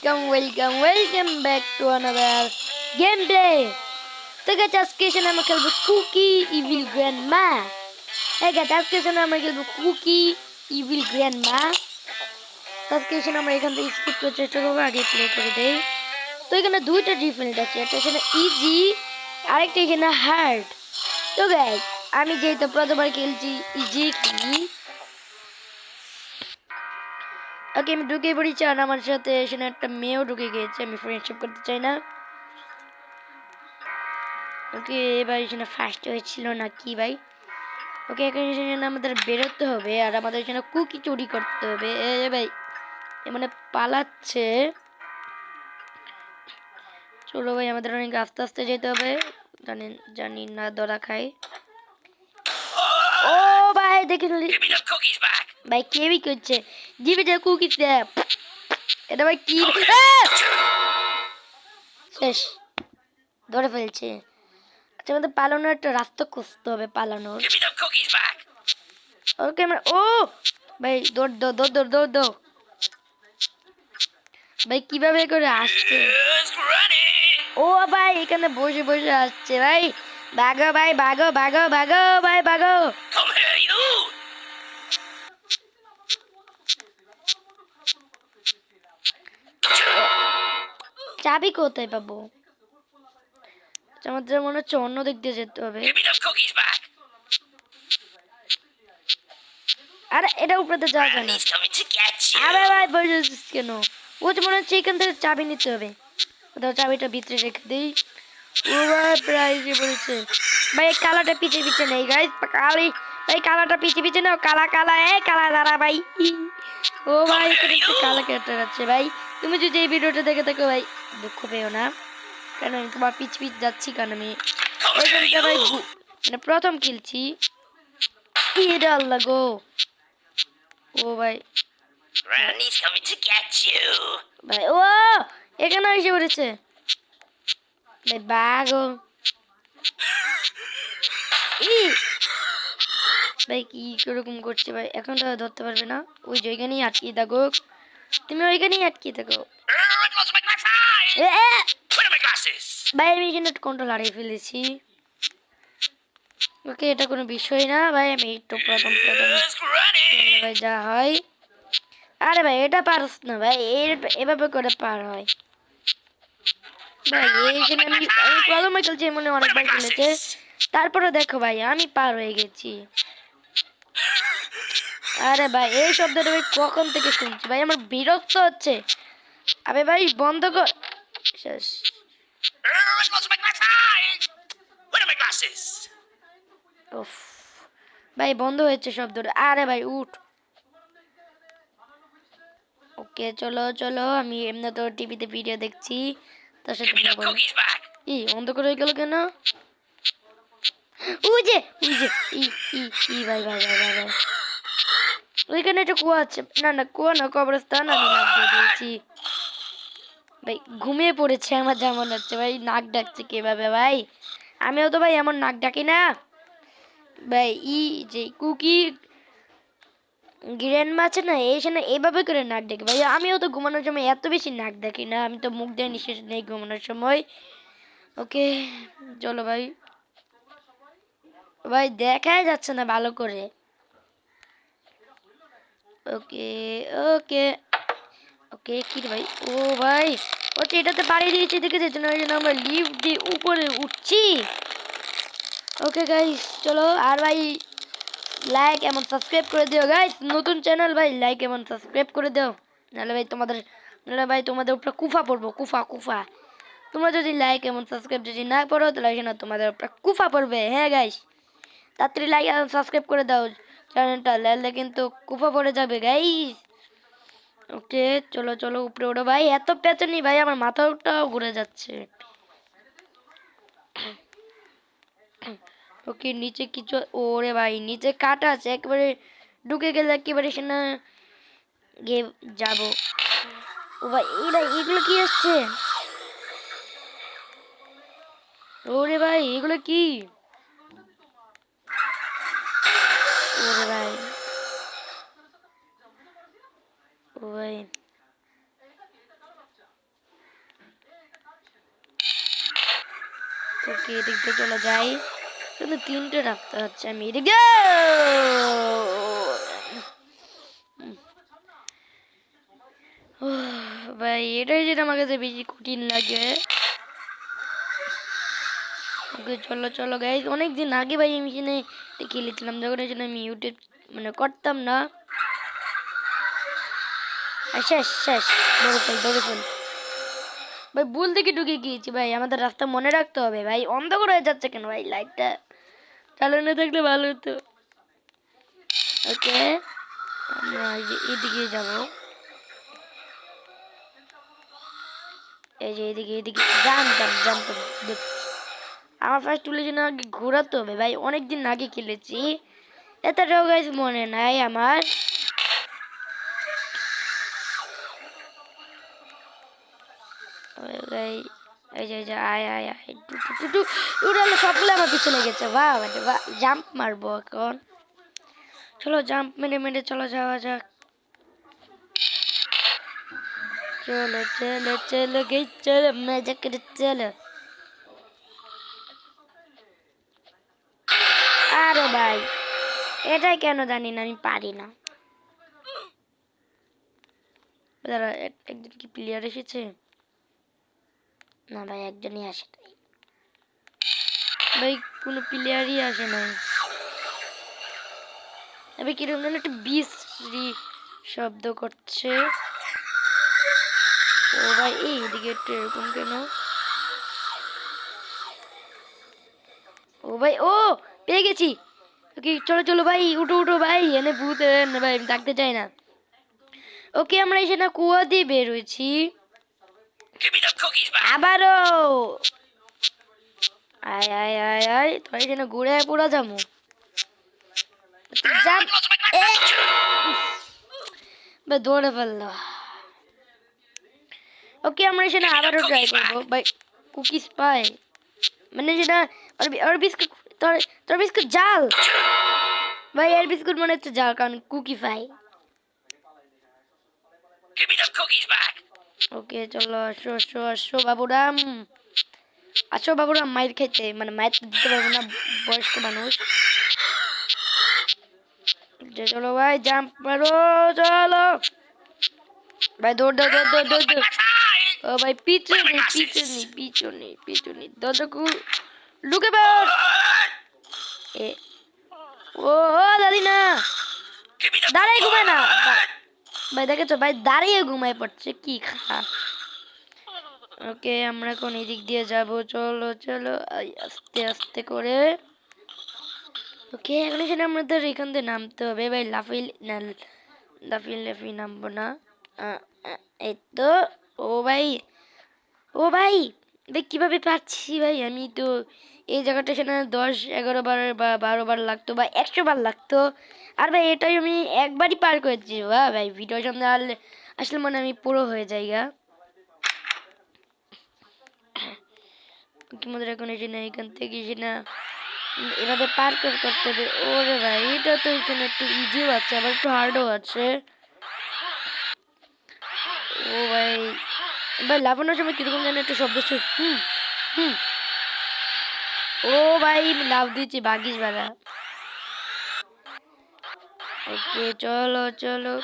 welcome back to another gameplay. তো guys আজকে এখানে আমরা খেলবো কুকি ইভিল গ্র্যান্ডমা। হ্যাঁ গাইস আজকে এখানে আমরা খেলবো কুকি ইভিল গ্র্যান্ডমা। তো আজকে এখানে আমরা এখান থেকে স্কিপ করার চেষ্টা করবো, আগে প্লে করে দেই। তো এখানে দুইটা ডিফারেন্ট আছে, একটা এখানে ইজি আরেকটা এখানে হার্ড। তো গাইস আমি যেহেতু প্রথমবার খেলছি ইজি খেলি, ওকে আমি ঢুকে পড়েছি। আর আমার সাথে এখানে একটা মেয়েও ঢুকে গিয়েছে, আমি ফ্রেন্ডশিপ করতে চাই না। ওকে ভাই এখানে ফার্স্ট হয়েছিল না কি ভাই? ওকে এখানে আমাদের বেরোতে হবে আর আমাদের এখানে কুকি চুরি করতে হবে। এ ভাই এ মানে পালাচ্ছে। চলো ভাই আমাদের অনেক আস্তে আস্তে যেতে হবে, জানি না ধরা খাই। ও ভাই দেখে ভাই কেউই করছে জিবি কুকিজ দে। এটা ভাই কি শেষ ধরে ফেলছে। আচ্ছা আমাদের পালানোর একটা রাস্তা খুঁজতে হবে, পালানোর। ওকে ও ভাই দৌড় দো দৌড় দৌড় দৌড় দো ভাই, কিভাবে করে আসছে? ও ভাই এখানে বসে বসে আসছে ভাই। ভাগো ভাই ভাগো ভাগো ভাগো ভাই ভাগো। চাবি কোথায় পাবো? আমাদের মনে হচ্ছে অন্য দিক দিয়ে যেতে হবে। আরে এটা উপরে যাওয়া যায় না। আরে ভাই বসে আছিস কেন? ও তো মনে হচ্ছে এখান থেকে চাবি নিতে হবে। ওদের চাবিটা ভিতরে রেখে দিই। ও ভাই প্রায় এসে পড়েছে ভাই। কালাটা পিছিয়ে পিছিয়ে নেই গাইস, কালি ভাই কালাটা পিছিয়ে পিছিয়ে নাও। কালা কালা কালা দাঁড়া ভাই। ও ভাই এখানে একটা কালা ক্যারেক্টার আছে ভাই। তুমি যদি এই ভিডিওটা দেখে থাকো ভাই দুঃখ পেও না, কারণ আমি তোমার পিছ পিছ যাচ্ছি, কারণ আমি ওইখানটা ভাই মানে প্রথম খেলছি। এটা আল্লাহ গো। ও ভাই ভাই ও এখানে এসে পড়েছে ভাই। বাঘ ভাই কি কিরকম করছে ভাই, এখন তো ধরতে পারবে না। ওই জায়গানেই আটকিয়ে থাকো, তুমি ওইখানেই আটকিয়ে থাকো ভাই। আমি এখানে কন্ট্রোল হারিয়ে ফেলেছি। ওকে এটা কোনো বিষয় না ভাই, আমি একটু প্রথম ভাই যা হয়। আরে ভাই এটা পারস না ভাই, এভাবে করে পার হয় ভাই। এইখানে আমি প্রথমে খেলছি, মনে অনেকবার খেলেছে, তারপরে দেখো ভাই আমি পার হয়ে গেছি। আরে ভাই এই শব্দটা ভাই কখন থেকে শুনছি ভাই, আমার বিরক্ত হচ্ছে। আবে ভাই বন্ধ কর। শেষ ভাই বন্ধ হয়েছে শব্দটা। আরে ভাই উঠ। ওকে চলো চলো, আমি এমনি তো টিভিতে ভিডিও দেখছি, তার সাথে অন্ধকার হয়ে গেল কেন? উজে উজে ই ভাই ভাই ভাই ভাই ভাই ওইখানে একটা কুয়া আছে। না না কুয়া না, কবরস্থান। আমি নাক দিয়ে দিয়েছি ভাই, ঘুমিয়ে পড়েছে আমার যা মনে হচ্ছে ভাই। নাক ডাকছে কিভাবে ভাই? আমিও তো ভাই এমন নাক ডাকি না ভাই। যে কুকি গ্র্যান্ডমা আছে না, এইখানে এইভাবে করে নাক ডাকে ভাই। আমিও তো ঘুমানোর সময় এত বেশি নাক ডাকি না, আমি তো মুখ দিয়ে নিঃশ্বাস নেই ঘুমানোর সময়। ওকে চলো ভাই। ভাই দেখাই যাচ্ছে না ভালো করে। ওকে ওকে ওকে কি রে ভাই? ও ভাই ওকে এটাতে বাড়িয়ে দিয়েছি, দেখেছি জন্য আমরা লিফট দিয়ে উপরে উঠছি। ওকে গাইস চলো। আর ভাই লাইক এবং সাবস্ক্রাইব করে দিও গাইস, নতুন চ্যানেল ভাই, লাইক এবং সাবস্ক্রাইব করে দাও। নাহলে ভাই তোমাদের উপরে কুফা পড়বো, কুফা কুফা। তোমরা যদি লাইক এবং সাবস্ক্রাইব যদি না করো তাহলে না তোমাদের উপরে কুফা পড়বে। হ্যাঁ গাইস তাড়াতাড়ি লাইক এবং সাবস্ক্রাইব করে দাও চ্যানেলটা, লাইলে কিন্তু কুফা পড়ে যাবে গাইস। ওকে চলো চলো উপরে ওঠো ভাই। এত পেছনি ভাই আমার মাথাটাও ঘুরে যাচ্ছে। ওকে নিচে কিছু, ওরে ভাই নিচে কাটা আছে, একেবারে ঢুকে গেলে একেবারে সেনা গিয়ে যাব। ও ভাই এগুলো কি আসছে? ওরে ভাই এগুলো কি? ওরে ভাই ও ভাই ওকে এদিক দিয়ে চলে যাই, কিন্তু তিনটে রাখতে হচ্ছে। আমি এদিকে ভাই, এটাই যেটা আমার কাছে বেশি কঠিন লাগে। ওকে চলো চলো গাইজ, অনেকদিন আগে ভাই আমি এখানে খেলেছিলাম, যখন এই জন্য আমি ইউটিউব মানে করতাম না। শেষ শেষ, দৌড়ে ফেল দৌড়ে ফেল ভাই, ভুল থেকে ঢুকে গিয়েছি ভাই, আমাদের রাস্তা মনে রাখতে হবে ভাই। অন্ধকার হয়ে যাচ্ছে কেন ভাই, লাইটটা চালানো থাকলে ভালো হতো। ওকে আমরা এদিকে যাব, এই যে এদিকে এদিকে জানতাম জানতাম। আমার ফার্স্ট তুলে যেন আগে ঘোরাতে হবে ভাই, অনেকদিন আগে খেলেছি, এতটাও গাইজ মনে নাই আমার। ভাই এই যে আয় আয় আয় টু উড়ালো, সবগুলো আমার পিছনে গেছে। বাহ মানে বাহ, জাম্প মারবো এখন, চলো জাম্প মেরে মেরে চলো যাওয়া যাক। চলো চলো চলো গে চলো, মজা করে চলো। আরে ভাই, এটাই কেন জানি না, আমি পারি না। দাঁড়া, একজন কি প্লেয়ার এসেছে? না ভাই, একজনই আসে নাই ভাই, কোনো প্লেয়ারই আসে নাই। এবার কিরকম যেন একটা বিশ্রী শব্দ করছে। ও ভাই, এই এদিকে একটু এরকম কেন? ও ভাই, ও পেয়ে গেছি। ওকে চলো চলো ভাই, উঠো উঠো ভাই, এনে ভূত না ভাই, আমি ডাকতে চাই না। ওকে আমরা এসে না কুয়া দিয়ে বের হয়েছি আবারও। আয় আয় আয় আয়, তোর এখানে ঘুরে পড়া যাবো। দৌড়ে ফেললো। ওকে আমরা এসে না আবারও ট্রাই করবো ভাই। কুকিজ পাই মানে যেটা, আর বিস্কুট, তোর তোর বিস্কুট জাল ভাই, এর বিস্কুট মনে হচ্ছে জাল, কারণ কুকি পাই। ওকে চলো আসো আসো আসো বাবুরাম, আসো বাবুরাম, মায়ের খেতে মানে মায়ের দিতে পারবো না, বয়স্ক মানুষ। চলো ভাই, জাম্প মারো, চলো ভাই, দৌড় দৌড় দৌড় দৌড় দৌড় দৌড়। ও ভাই, পিছনে পিছনে পিছনে পিছনে, দরজা খুল, ঢুকে পড়। এ ও ও দাদি না, দাঁড়াই ঘুমায় না ভাই, দেখেছো ভাই, দাঁড়িয়ে ঘুমায় পড়ছে, কি খা। ওকে আমরা এখন এদিক দিয়ে যাব, চলো চলো আস্তে আস্তে করে। ওকে এখন এখানে আমাদের এখান দিয়ে নামতে হবে ভাই, লাফিয়ে না, লাফিয়ে লাফিয়ে নামবো না। এই তো, ও ভাই ও ভাই, দেখ কিভাবে পাচ্ছি ভাই, আমি তো এই জায়গাটা এখানে 10-11 বার বা 12 বার লাগতো বা 100 বার লাগতো, আর ভাই এটাই আমি একবারই পার করেছি। বাহ ভাই, ভিডিও সামনে আসলে মনে আমি পুরো হয়ে যাই গা। কি মনে এখন এসে না, এখান থেকে এসে না এভাবে পার করতে হবে। ওরে ভাই, এটা তো এখানে একটু ইজিও আছে, আবার একটু হার্ডও আছে। ও ভাই ভাই, লাফানোর সময় কিরকম যেন একটা শব্দ হচ্ছে, হুম হুম। ও ভাই, লাভ দিচ্ছি বাগিস বালা। ওকে চলো চলো।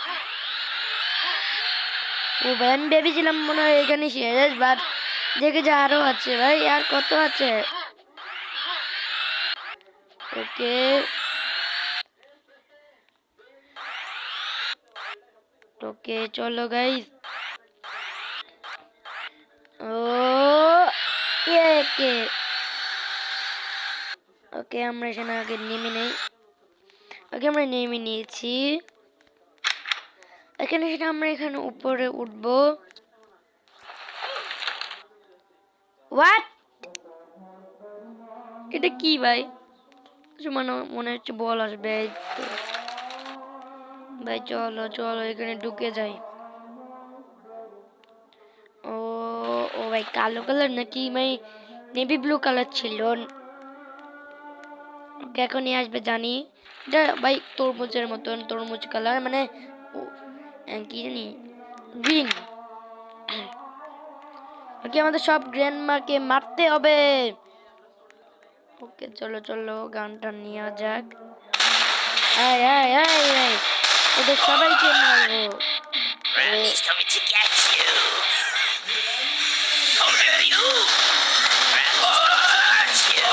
ও ভাই, আমি ভেবেছিলাম মনে হয় এখানে শেষ, বাট দেখে যে আরো আছে ভাই, আর কত আছে। ওকে ওকে চলো গাইস। ও কে, ওকে আমরা এখানে আগে নেমে নেই। ওকে আমরা নেমে নিয়েছি, এখানে সেটা আমরা এখানে উপরে উঠবো। হোয়াট, এটা কি ভাই? মানে মনে হচ্ছে বল আসবে। এই তো ভাই, চলো চলো এখানে ঢুকে যাই। ও ও ভাই, কালো কালার নাকি ভাই, নেভি ব্লু কালার ছিল। ওকে এখনই আসবে জানি, এটা ভাই তরমুজের মতন, তরমুজ কালার মানে কি জানি, গ্রিন। ওকে আমাদের সব গ্র্যান্ডমাকে মারতে হবে। ওকে চলো চলো গানটা নিয়ে যাক। আয় আয় আয় আয়, ওদের সবাইকে মারবো। Randy's coming to get you. How dare you? Randy's coming to get you.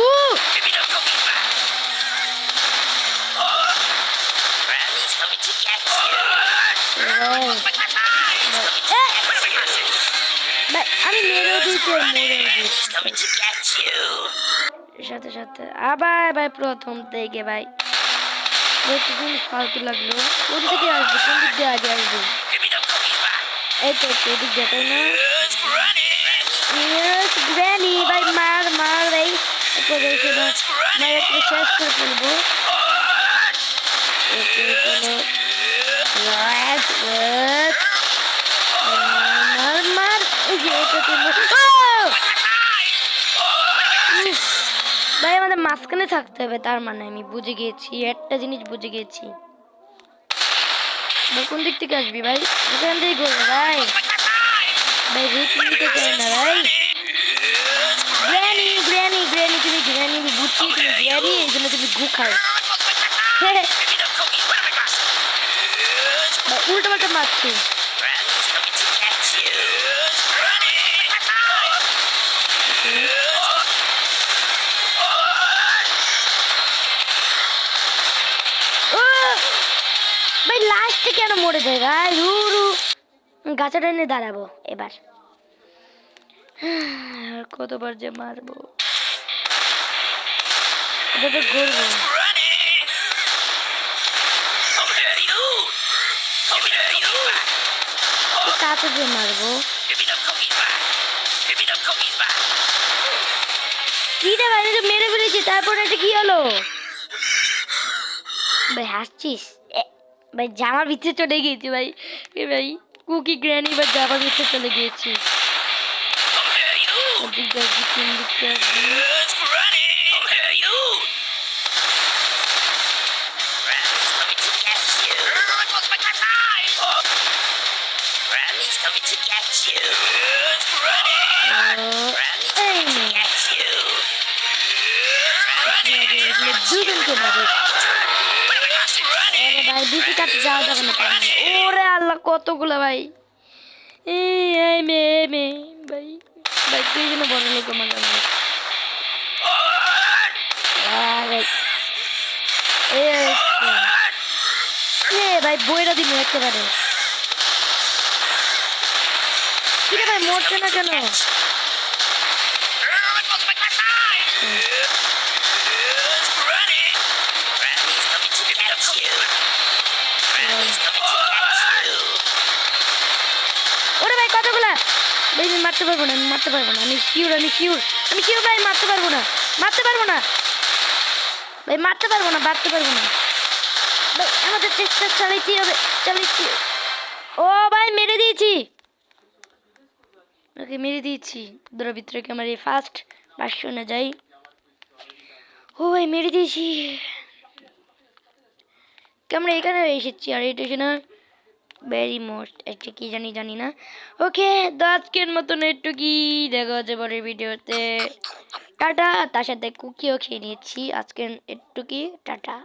O Give me the cookies back. Randy's coming to get you. ভাই, আমি মেরেও দিয়েছি আর মরেও Randy's দিয়েছি coming to get you. সাথে সাথে। আবার ভাই প্রথম থেকে ভাই একটু জিনিস ফালতু লাগলো। কোন দিকে আসবে, কোন দিক দিয়ে আগে আসবে? Give me the cookies back. এই তো এদিক দিয়ে, তাই না? Here's Granny. Yes, Granny, ভাই মার মার ভাই, একবার এসে না মার একটা শেষ করে ফেলবো। ওকে চলো রাইট ওয়েট, মার মার এই যে এটা তুমি ভাই আমাদের মাঝখানে থাকতে হবে, তার মানে আমি বুঝে গিয়েছি, একটা জিনিস বুঝে গিয়েছি। ভাই কোন দিক থেকে আসবি ভাই? এখান থেকে করবো ভাই, ভাই রিস্ক নিতে চাই না ভাই। গ্র্যানি গ্র্যানি গ্র্যানি, তুমি গ্র্যানি বুঝছি, তুমি গ্র্যানি, এই জন্য তুমি গু খাও। Give me the cookies. What have I got? ভাই উল্টো পাল্টা মারছি। Randy's coming to get you. Granny. ও ভাই লাস্টে কেন মরে যায় ভাই? রু গাছটা এনে দাঁড়াবো এবার। আর কতবার যে মারবো, এটা তো করবো। Granny. How dare you? How dare you? কাছে যে মারবো। Give me the cookies back. Give me the cookies back. কি রে ভাই, আমি তো মেরে ফেলেছি, তারপর এটা কি হলো? ভাই হাসছিস? ভাই জামার ভিতরে চলে গিয়েছি ভাই, এ ভাই কুকি গ্র্যানি বা জামার ভিতরে চলে গিয়েছি। How dare you? ওদিক দিয়ে আসবি, তিন দিক দিয়ে আসবি। Here's Granny. How dare you? Randy's coming to get you. It was my time. Randy's coming to get you. Here's Granny. Randy's coming to get you. দুজনকে মারে। আরে ভাই বেশি কাছে যাওয়া যাবে না তার মানে। ওরে আল্লাহ কতগুলো ভাই, এই মে ভাই, ভাই তুই যেন বড় লোক আমার ভাই। ভাই বইরা দিল একেবারে। কি রে ভাই মরছে না কেন? ওরে ভাই কতগুলা ভাই, আমি মারতে পারবো না, আমি মারতে পারবো না, আমি শিওর ভাই মারতে পারবো না ভাই, মারতে পারবো না ভাই, আমাদের চেষ্টা চালাইতেই হবে। ও ভাই মেরে দিয়েছি, ওকে মেরে দিয়েছি। ধরো ভিতরে আমার এই ফার্স্ট ভার্সনে যাই। ও ভাই মেরে দিয়েছি, আমরা এখানে এসেছি আর এটা এসে না ভেরি মোস্ট একটা কি জানি না। ওকে তো আজকের মতন একটু কি দেখা হচ্ছে পরের ভিডিওতে। টাটা, তার সাথে কুকিও খেয়ে নিয়েছি আজকে একটু কি। টাটা।